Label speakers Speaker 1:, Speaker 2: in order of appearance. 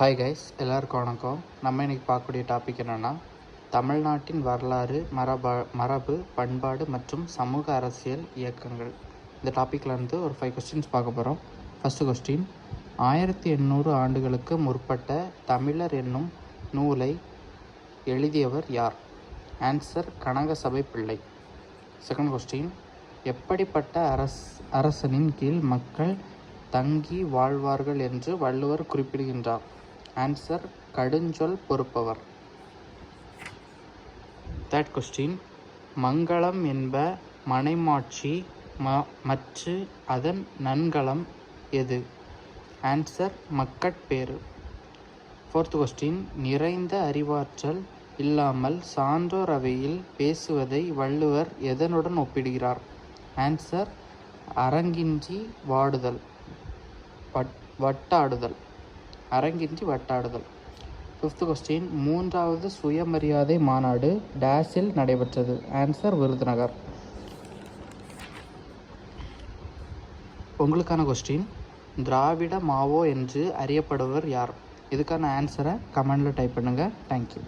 Speaker 1: Hi guys, எல்லாருக்கும் வணக்கம். நம்ம இன்றைக்கி பார்க்கக்கூடிய டாபிக் என்னென்னா, தமிழ்நாட்டின் வரலாறு, மரபு, பண்பாடு மற்றும் சமூக அரசியல் இயக்கங்கள். இந்த டாப்பிக்கில் இருந்து ஒரு 5 கொஸ்டின்ஸ் பார்க்க போகிறோம். ஃபஸ்ட்டு கொஸ்டின், 1800 ஆண்டுகளுக்கு முற்பட்ட தமிழர் என்னும் நூலை எழுதியவர் யார்? ஆன்சர், கனகசபை பிள்ளை. செகண்ட் கொஸ்டின், எப்படிப்பட்ட அரசனின் கீழ் மக்கள் தங்கி வாழ்வார்கள் என்று வள்ளுவர் குறிப்பிடுகின்றார்? ஆன்சர், கடுஞ்சொல் பொறுப்பவர். தேர்ட் கொஸ்டின், மங்களம் என்ப மனைமாட்சி மற்று அதன் நன்கலம் எது? ஆன்சர், மக்கட்பேறு. ஃபோர்த் கொஸ்டின், நிறைந்த அறிவாற்றல் இல்லாமல் சான்றோர் அவையில் பேசுவதை வள்ளுவர் எதனுடன் ஒப்பிடுகிறார்? ஆன்சர், அரங்கின்றி வட்டாடுதல். அரங்கின்றி வட்டாடுதல். ஃபிஃப்த் கொஸ்டின், 3வது சுயமரியாதை மாநாடு டேஸில் நடைபெற்றது? ஆன்சர், விருதுநகர். உங்களுக்கான கொஸ்டின், திராவிட மாவோ என்று அறியப்படுவர் யார்? இதுக்கான ஆன்சரை கமெண்டில் டைப் பண்ணுங்கள். தேங்க்யூ.